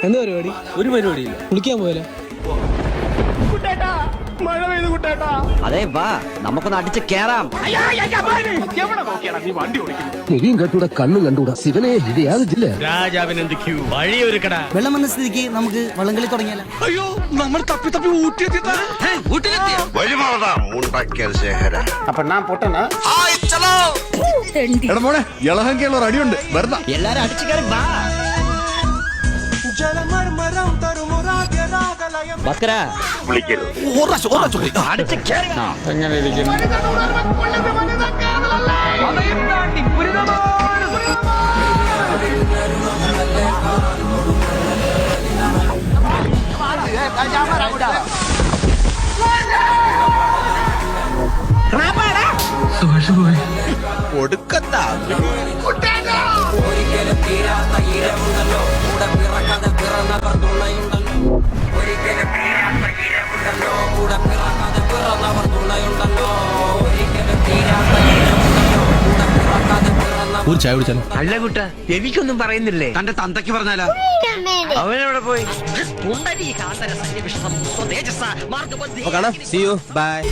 എന്താ പരിപാടി? ഒരു പരിപാടിയില്ല. കുളിക്കാൻ പോയല്ലോ. മഴ പെയ്തു കുട്ടേട്ടാ. അതെ വാ, നമുക്കൊന്ന് അടിച്ച് കേറാം. എവിടെ നോക്കിയാടാ നീ വണ്ടി ഓടിക്കുന്നത്? ചെവിയും കണ്ടൂടാ, കണ്ണും കണ്ടൂടാ. ശിവനെ, ഇത് യാതൊരു ജില്ല. രാജാവിനെന്ത് ക്യൂ, വഴിയൊരുക്കടാ. വെള്ളം വന്ന സ്ഥിതിക്ക് നമുക്ക് വള്ളംകളി തുടങ്ങിയാലോ? അയ്യോ, നമ്മൾ തപ്പി തപ്പി ഊട്ടിയെത്തിയതാ. അപ്പൊ ഞാൻ പൊട്ടനാ? എടാ മോനെ, ഇളഹങ്കയുള്ള അടിയുണ്ട്, വെറുതെ. എല്ലാരും അടിച്ചു കയറി വാ. ഭാസ്കര, അടിച്ച് കേറി വാ. എങ്ങനെ ഇരിക്കുന്നു? ഒടുക്കത്താ. ഒരു ചായ കുടിച്ചാലോ? അല്ല കുട്ട, എനിക്കൊന്നും പറയുന്നില്ലേ? തന്റെ തന്തയ്ക്ക് പറഞ്ഞാലോ? അവനെവിടെ പോയി? കാണാം. See you. Bye.